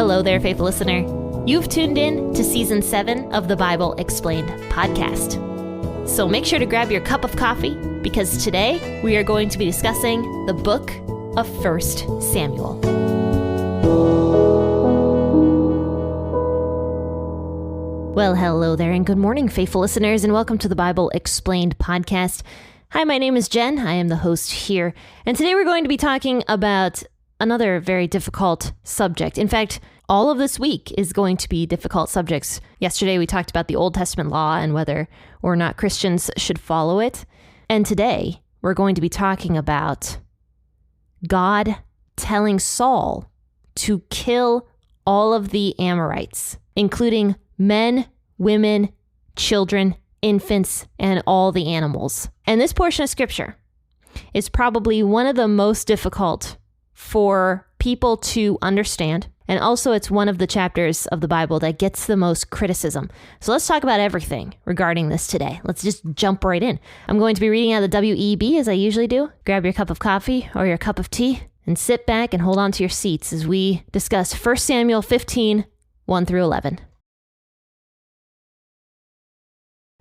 Hello there, faithful listener. You've tuned in to Season 7 of the Bible Explained podcast. So make sure to grab your cup of coffee, because today we are going to be discussing the book of 1 Samuel. Well, hello there, and good morning, faithful listeners, and welcome to the Bible Explained podcast. Hi, my name is Jen. I am the host here, and today we're going to be talking about another very difficult subject. In fact, all of this week is going to be difficult subjects. Yesterday, we talked about the Old Testament law and whether or not Christians should follow it. And today, we're going to be talking about God telling Saul to kill all of the Amalekites, including men, women, children, infants, and all the animals. And this portion of scripture is probably one of the most difficult for people to understand. And also it's one of the chapters of the Bible that gets the most criticism. So let's talk about everything regarding this today. Let's just jump right in. I'm going to be reading out of the WEB as I usually do. Grab your cup of coffee or your cup of tea and sit back and hold on to your seats as we discuss 1 Samuel 15, 1 through 11.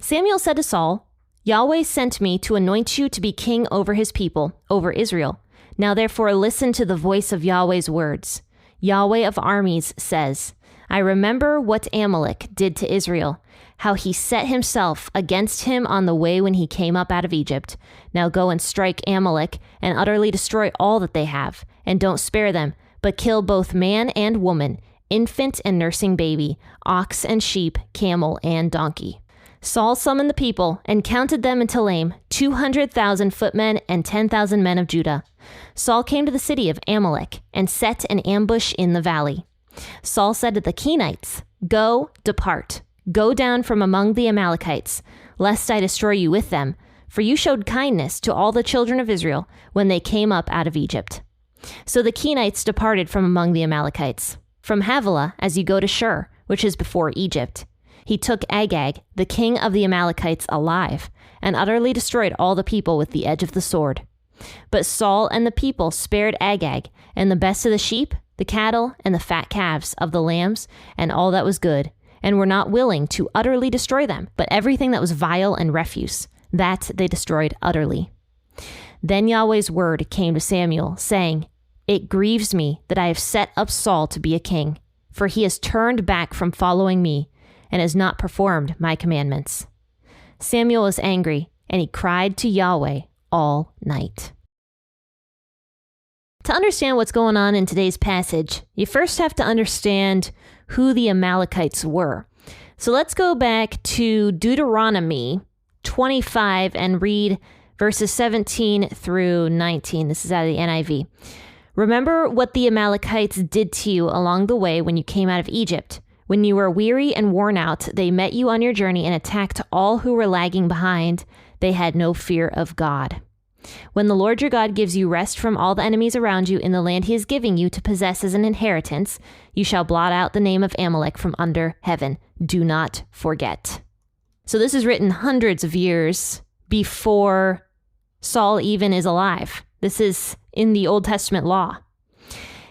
Samuel said to Saul, "Yahweh sent me to anoint you to be king over his people, over Israel. Now therefore listen to the voice of Yahweh's words. Yahweh of armies says, I remember what Amalek did to Israel, how he set himself against him on the way when he came up out of Egypt. Now go and strike Amalek and utterly destroy all that they have, and don't spare them, but kill both man and woman, infant and nursing baby, ox and sheep, camel and donkey." Saul summoned the people and counted them in Telaim, 200,000 footmen and 10,000 men of Judah. Saul came to the city of Amalek and set an ambush in the valley. Saul said to the Kenites, "Go, depart, go down from among the Amalekites, lest I destroy you with them, for you showed kindness to all the children of Israel when they came up out of Egypt." So the Kenites departed from among the Amalekites, from Havilah as you go to Shur, which is before Egypt. He took Agag, the king of the Amalekites, alive, and utterly destroyed all the people with the edge of the sword. But Saul and the people spared Agag, and the best of the sheep, the cattle, and the fat calves of the lambs, and all that was good, and were not willing to utterly destroy them, but everything that was vile and refuse, that they destroyed utterly. Then Yahweh's word came to Samuel, saying, "It grieves me that I have set up Saul to be a king, for he has turned back from following me, and has not performed my commandments." Samuel was angry, and he cried to Yahweh all night. To understand what's going on in today's passage, you first have to understand who the Amalekites were. So let's go back to Deuteronomy 25 and read verses 17 through 19. This is out of the NIV. "Remember what the Amalekites did to you along the way when you came out of Egypt. When you were weary and worn out, they met you on your journey and attacked all who were lagging behind. They had no fear of God. When the Lord your God gives you rest from all the enemies around you in the land he is giving you to possess as an inheritance, you shall blot out the name of Amalek from under heaven. Do not forget." So this is written hundreds of years before Saul even is alive. This is in the Old Testament law.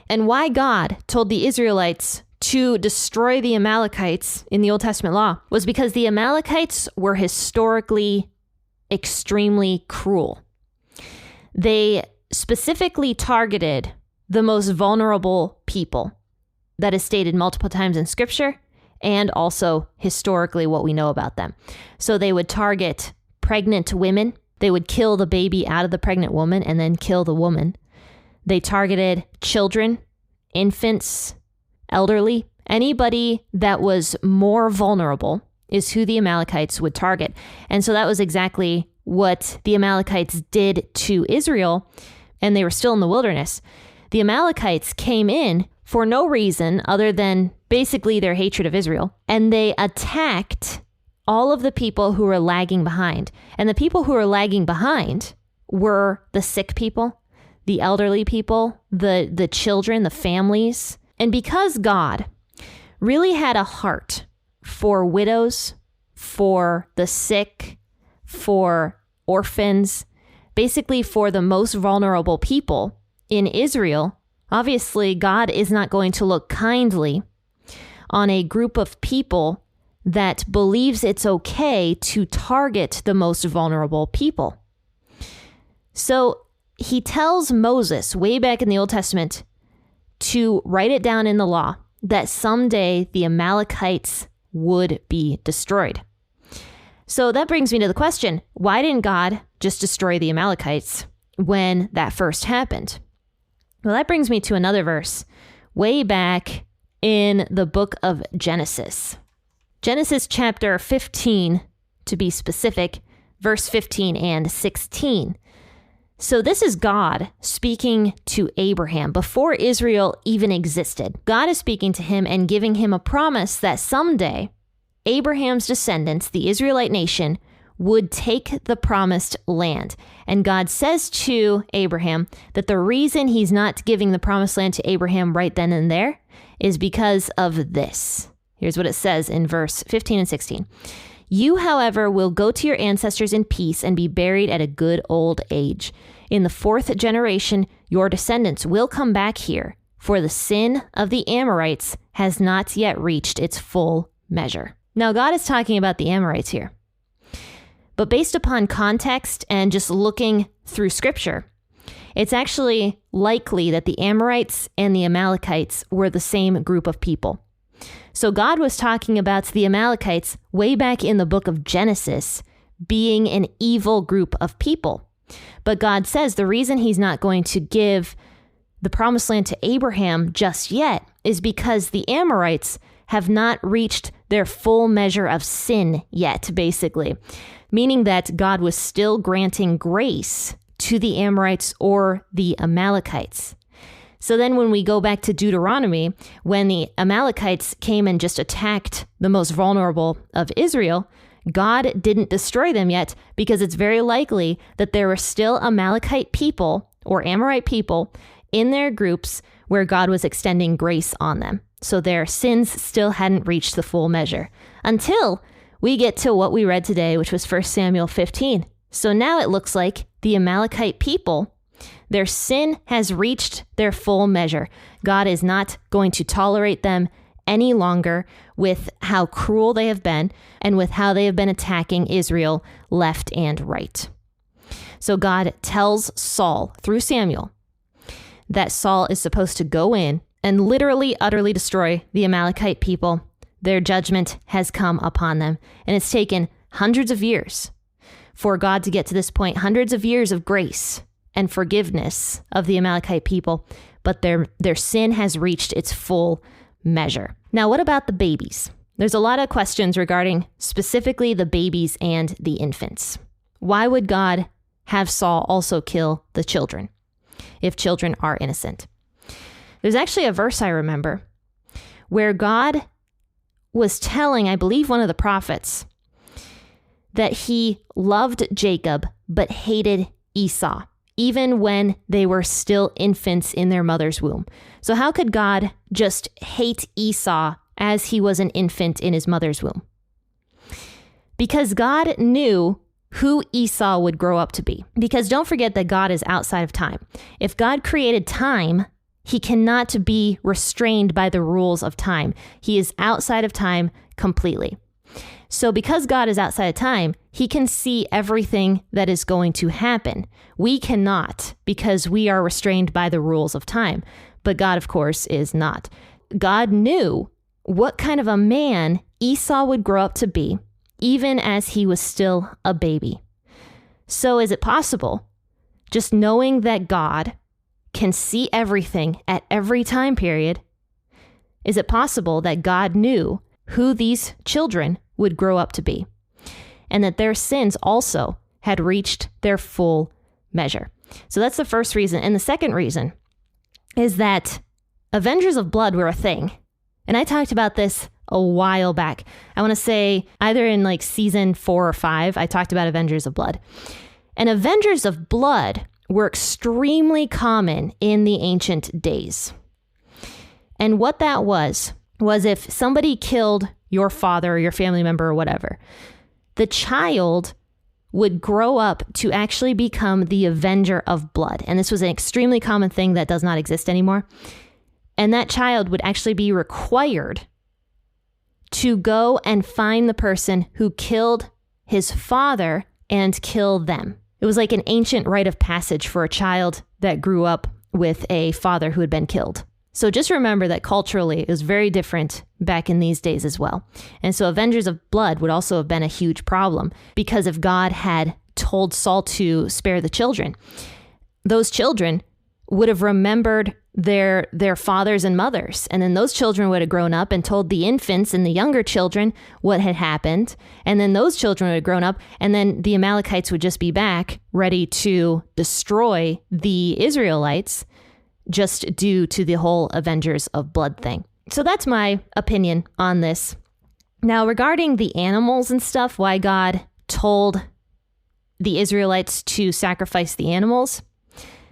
And why God told the Israelites to destroy the Amalekites in the Old Testament law was because the Amalekites were historically extremely cruel. They specifically targeted the most vulnerable people. That is stated multiple times in scripture and also historically what we know about them. So they would target pregnant women. They would kill the baby out of the pregnant woman and then kill the woman. They targeted children, infants, elderly. Anybody that was more vulnerable is who the Amalekites would target. And so that was exactly what the Amalekites did to Israel, and they were still in the wilderness. The Amalekites came in for no reason other than basically their hatred of Israel, and they attacked all of the people who were lagging behind. And the people who were lagging behind were the sick people, the elderly people, the children, the families. And because God really had a heart for widows, for the sick, for orphans, basically for the most vulnerable people in Israel, Obviously, God is not going to look kindly on a group of people that believes it's okay to target the most vulnerable people. So he tells Moses way back in the Old Testament to write it down in the law that someday the Amalekites would be destroyed. So that brings me to the question, why didn't God just destroy the Amalekites when that first happened? Well, that brings me to another verse way back in the book of Genesis. Genesis chapter 15, to be specific, verse 15 and 16. So this is God speaking to Abraham before Israel even existed. God is speaking to him and giving him a promise that someday Abraham's descendants, the Israelite nation, would take the promised land. And God says to Abraham that the reason he's not giving the promised land to Abraham right then and there is because of this. Here's what it says in verse 15 and 16. You, however, will go to your ancestors in peace and be buried at a good old age. In the 4th generation, your descendants will come back here, for the sin of the Amorites has not yet reached its full measure. Now, God is talking about the Amorites here. But based upon context and just looking through scripture, it's actually likely that the Amorites and the Amalekites were the same group of people. So God was talking about the Amalekites way back in the book of Genesis being an evil group of people. But God says the reason he's not going to give the promised land to Abraham just yet is because the Amorites have not reached their full measure of sin yet, basically. Meaning that God was still granting grace to the Amorites or the Amalekites. So then when we go back to Deuteronomy, when the Amalekites came and just attacked the most vulnerable of Israel, God didn't destroy them yet because it's very likely that there were still Amalekite people or Amorite people in their groups where God was extending grace on them. So their sins still hadn't reached the full measure until we get to what we read today, which was 1 Samuel 15. So now it looks like the Amalekite people, their sin has reached their full measure. God is not going to tolerate them any longer with how cruel they have been and with how they have been attacking Israel left and right. So God tells Saul through Samuel that Saul is supposed to go in and literally, utterly destroy the Amalekite people. Their judgment has come upon them. And it's taken hundreds of years for God to get to this point, hundreds of years of grace and forgiveness of the Amalekite people. But their sin has reached its full measure. Now, what about the babies? There's a lot of questions regarding specifically the babies and the infants. Why would God have Saul also kill the children if children are innocent? There's actually a verse I remember where God was telling, I believe, one of the prophets that he loved Jacob but hated Esau, even when they were still infants in their mother's womb. So how could God just hate Esau as he was an infant in his mother's womb? Because God knew who Esau would grow up to be. Because don't forget that God is outside of time. If God created time, he cannot be restrained by the rules of time. He is outside of time completely. So because God is outside of time, he can see everything that is going to happen. We cannot because we are restrained by the rules of time. But God, of course, is not. God knew what kind of a man Esau would grow up to be, even as he was still a baby. So is it possible, just knowing that God can see everything at every time period, is it possible that God knew who these children would grow up to be, and that their sins also had reached their full measure? So that's the first reason. And the second reason is that Avengers of Blood were a thing. And I talked about this a while back. I want to say either in like season 4 or 5, I talked about Avengers of Blood. And Avengers of Blood were extremely common in the ancient days. And what that was if somebody killed your father or your family member or whatever, the child would grow up to actually become the avenger of blood. And this was an extremely common thing that does not exist anymore. And that child would actually be required to go and find the person who killed his father and kill them. It was like an ancient rite of passage for a child that grew up with a father who had been killed. So just remember that culturally it was very different back in these days as well. And so avengers of blood would also have been a huge problem, because if God had told Saul to spare the children, those children would have remembered their fathers and mothers. And then those children would have grown up and told the infants and the younger children what had happened. And then those children would have grown up, and then the Amalekites would just be back ready to destroy the Israelites, just due to the whole Avengers of Blood thing. So that's my opinion on this. Now, regarding the animals and stuff, why God told the Israelites to sacrifice the animals,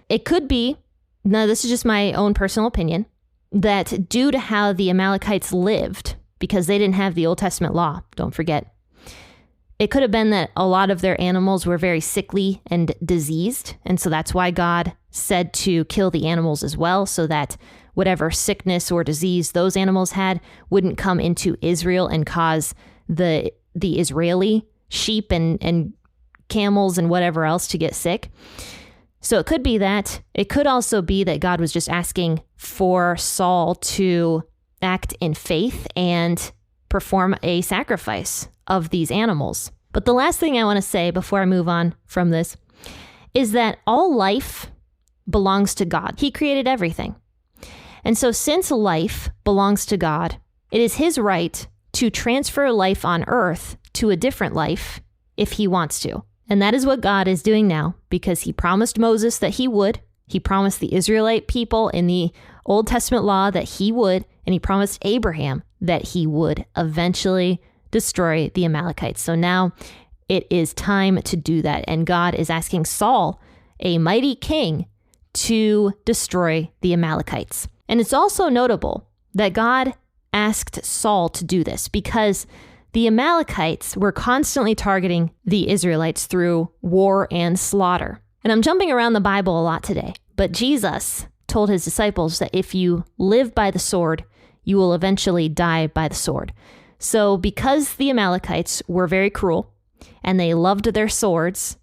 it could be, now this is just my own personal opinion, that due to how the Amalekites lived, because they didn't have the Old Testament law, don't forget, it could have been that a lot of their animals were very sickly and diseased. And so that's why God said to kill the animals as well, so that whatever sickness or disease those animals had wouldn't come into Israel and cause the Israeli sheep and camels and whatever else to get sick. So it could be that. It could also be that God was just asking for Saul to act in faith and perform a sacrifice of these animals. But the last thing I want to say before I move on from this is that all life belongs to God. He created everything. And so since life belongs to God, it is his right to transfer life on earth to a different life if he wants to. And that is what God is doing now, because he promised Moses that he would. He promised the Israelite people in the Old Testament law that he would, and he promised Abraham that he would eventually destroy the Amalekites. So now it is time to do that. And God is asking Saul, a mighty king, to destroy the Amalekites. And it's also notable that God asked Saul to do this because the Amalekites were constantly targeting the Israelites through war and slaughter. And I'm jumping around the Bible a lot today, but Jesus told his disciples that if you live by the sword, you will eventually die by the sword. So because the Amalekites were very cruel and they loved their swords,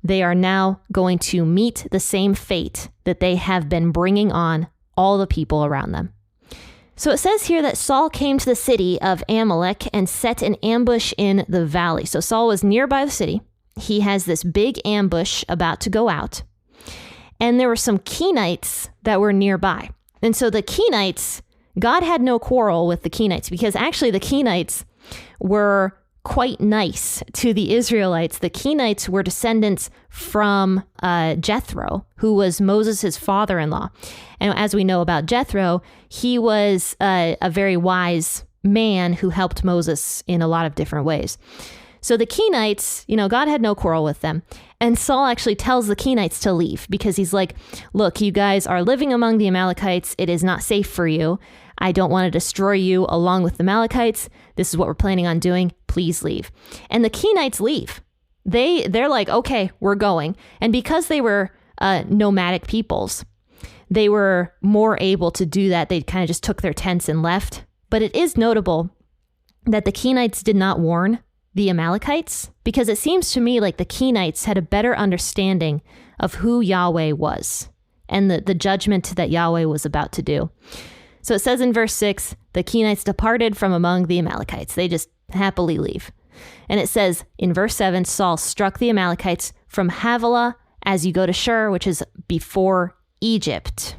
they are now going to meet the same fate that they have been bringing on all the people around them. So it says here that Saul came to the city of Amalek and set an ambush in the valley. So Saul was nearby the city. He has this big ambush about to go out. And there were some Kenites that were nearby. And so the Kenites, God had no quarrel with the Kenites, because actually the Kenites were quite nice to the Israelites. The Kenites were descendants from Jethro, who was Moses' father-in-law. And as we know about Jethro, he was a very wise man who helped Moses in a lot of different ways. So the Kenites, God had no quarrel with them. And Saul actually tells the Kenites to leave because he's like, look, you guys are living among the Amalekites. It is not safe for you. I don't want to destroy you along with the Amalekites. This is what we're planning on doing. Please leave. And the Kenites leave. They're like, okay, we're going. And because they were nomadic peoples, they were more able to do that. They kind of just took their tents and left. But it is notable that the Kenites did not warn the Amalekites, because it seems to me like the Kenites had a better understanding of who Yahweh was and the judgment that Yahweh was about to do. So it says in verse 6, the Kenites departed from among the Amalekites. They just happily leave. And it says in verse 7, Saul struck the Amalekites from Havilah as you go to Shur, which is before Egypt.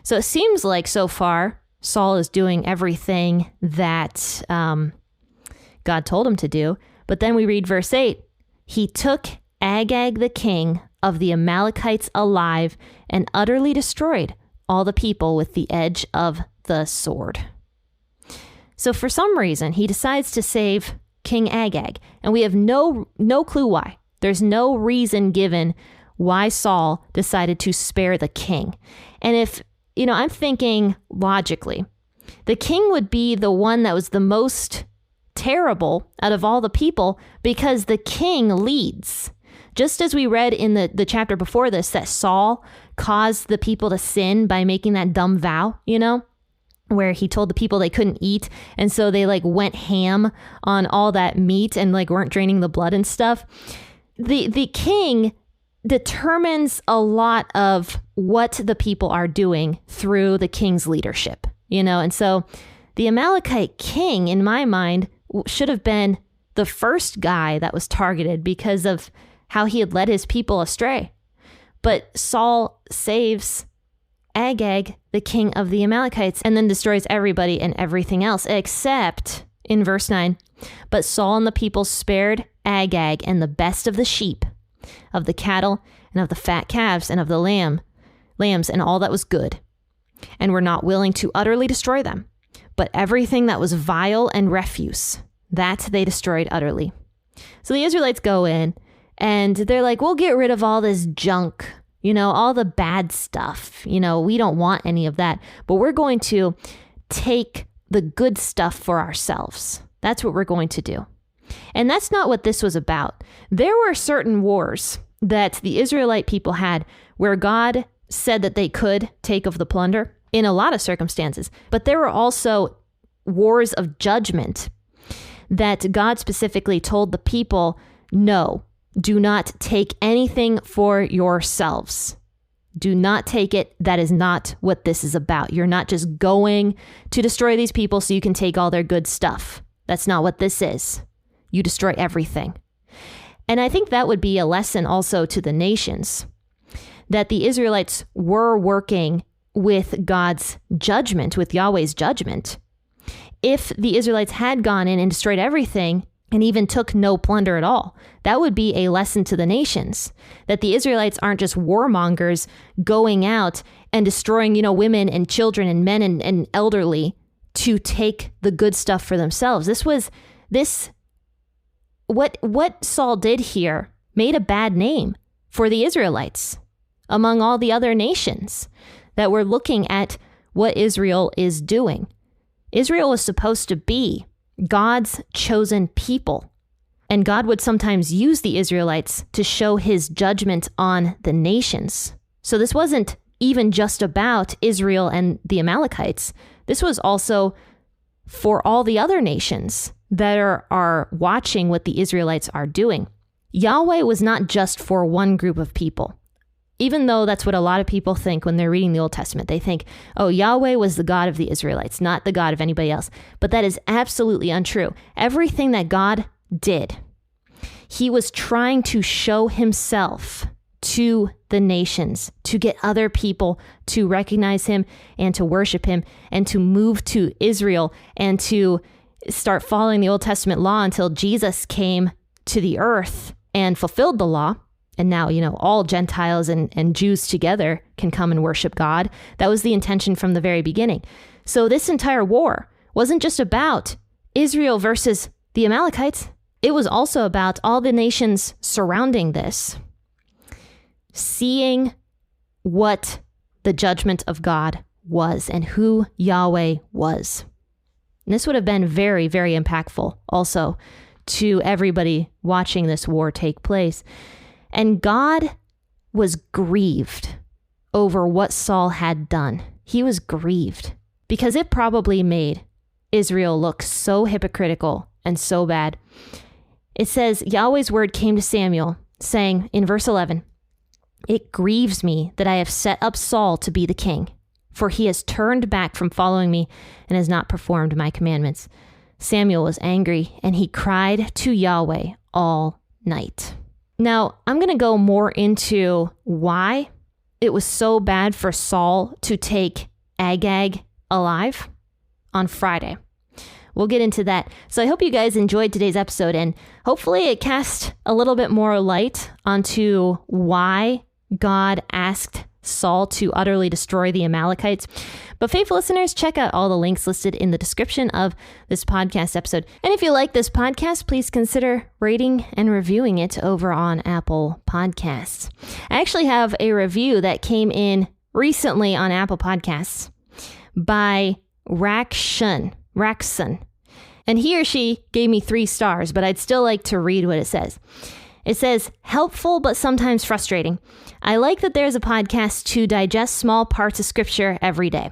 So it seems like so far Saul is doing everything that God told him to do. But then we read verse 8. He took Agag the king of the Amalekites alive and utterly destroyed all the people with the edge of the sword. So for some reason, he decides to save King Agag. And we have no clue why. There's no reason given why Saul decided to spare the king. And if, I'm thinking logically, the king would be the one that was the most terrible out of all the people because the king leads. Just as we read in the chapter before this, that Saul caused the people to sin by making that dumb vow, where he told the people they couldn't eat. And so they went ham on all that meat and weren't draining the blood and stuff. The king determines a lot of what the people are doing through the king's leadership, and so the Amalekite king, in my mind, should have been the first guy that was targeted because of how he had led his people astray. But Saul saves Agag, the king of the Amalekites, and then destroys everybody and everything else, except in verse 9, but Saul and the people spared Agag and the best of the sheep, of the cattle, and of the fat calves, and of the lambs, and all that was good, and were not willing to utterly destroy them. But everything that was vile and refuse, that they destroyed utterly. So the Israelites go in, and they're like, we'll get rid of all this junk, all the bad stuff. We don't want any of that, but we're going to take the good stuff for ourselves. That's what we're going to do. And that's not what this was about. There were certain wars that the Israelite people had where God said that they could take of the plunder in a lot of circumstances, but there were also wars of judgment that God specifically told the people, no, do not take anything for yourselves. Do not take it. That is not what this is about. You're not just going to destroy these people so you can take all their good stuff. That's not what this is. You destroy everything. And I think that would be a lesson also to the nations, that the Israelites were working with God's judgment, with Yahweh's judgment. If the Israelites had gone in and destroyed everything and even took no plunder at all, that would be a lesson to the nations, that the Israelites aren't just warmongers going out and destroying, women and children and men and elderly to take the good stuff for themselves. What Saul did here made a bad name for the Israelites among all the other nations that were looking at what Israel is doing. Israel was supposed to be God's chosen people, and God would sometimes use the Israelites to show his judgment on the nations. So this wasn't even just about Israel and the Amalekites. This was also for all the other nations that are watching what the Israelites are doing. Yahweh was not just for one group of people. Even though that's what a lot of people think when they're reading the Old Testament. They think, oh, Yahweh was the God of the Israelites, not the God of anybody else. But that is absolutely untrue. Everything that God did, he was trying to show himself to the nations, to get other people to recognize him and to worship him and to move to Israel and to start following the Old Testament law until Jesus came to the earth and fulfilled the law. And now, all Gentiles and Jews together can come and worship God. That was the intention from the very beginning. So this entire war wasn't just about Israel versus the Amalekites. It was also about all the nations surrounding this, seeing what the judgment of God was and who Yahweh was. And this would have been very, very impactful also to everybody watching this war take place. And God was grieved over what Saul had done. He was grieved because it probably made Israel look so hypocritical and so bad. It says, Yahweh's word came to Samuel, saying in verse 11, "It grieves me that I have set up Saul to be the king, for he has turned back from following me and has not performed my commandments." Samuel was angry, and he cried to Yahweh all night. Now, I'm going to go more into why it was so bad for Saul to take Agag alive on Friday. We'll get into that. So I hope you guys enjoyed today's episode, and hopefully it cast a little bit more light onto why God asked Saul to utterly destroy the Amalekites. But faithful listeners, check out all the links listed in the description of this podcast episode. And if you like this podcast, please consider rating and reviewing it over on Apple Podcasts. I actually have a review that came in recently on Apple Podcasts by Raksun. And he or she gave me 3 stars, but I'd still like to read what it says. It says, helpful but sometimes frustrating. I like that there's a podcast to digest small parts of scripture every day.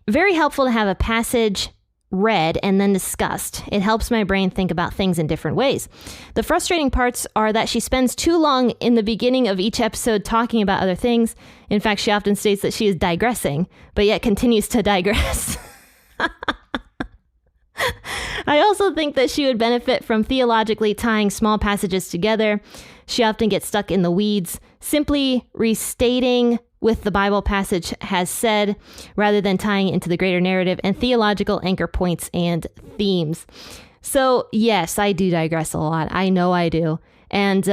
Very helpful to have a passage read and then discussed. It helps my brain think about things in different ways. The frustrating parts are that she spends too long in the beginning of each episode talking about other things. In fact, she often states that she is digressing, but yet continues to digress. I also think that she would benefit from theologically tying small passages together. She often gets stuck in the weeds, simply restating with the Bible passage has said, rather than tying it into the greater narrative and theological anchor points and themes. So yes, I do digress a lot. I know I do. And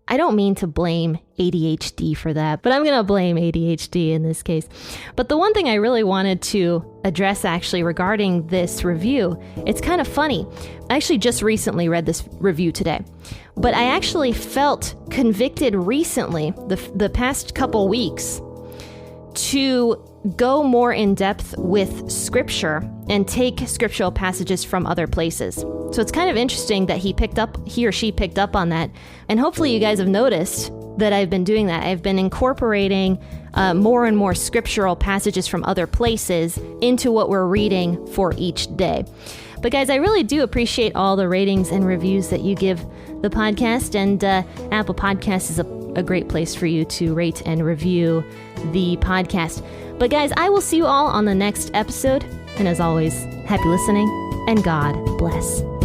I don't mean to blame ADHD for that, but I'm going to blame ADHD in this case. But the one thing I really wanted to address actually regarding this review, it's kind of funny. I actually just recently read this review today, but I actually felt convicted recently, the past couple weeks, to go more in depth with scripture and take scriptural passages from other places. So it's kind of interesting that he or she picked up on that. And hopefully you guys have noticed that I've been doing that. I've been incorporating more and more scriptural passages from other places into what we're reading for each day. But guys, I really do appreciate all the ratings and reviews that you give the podcast, and Apple Podcasts is a great place for you to rate and review the podcast. But guys, I will see you all on the next episode. And as always, happy listening and God bless.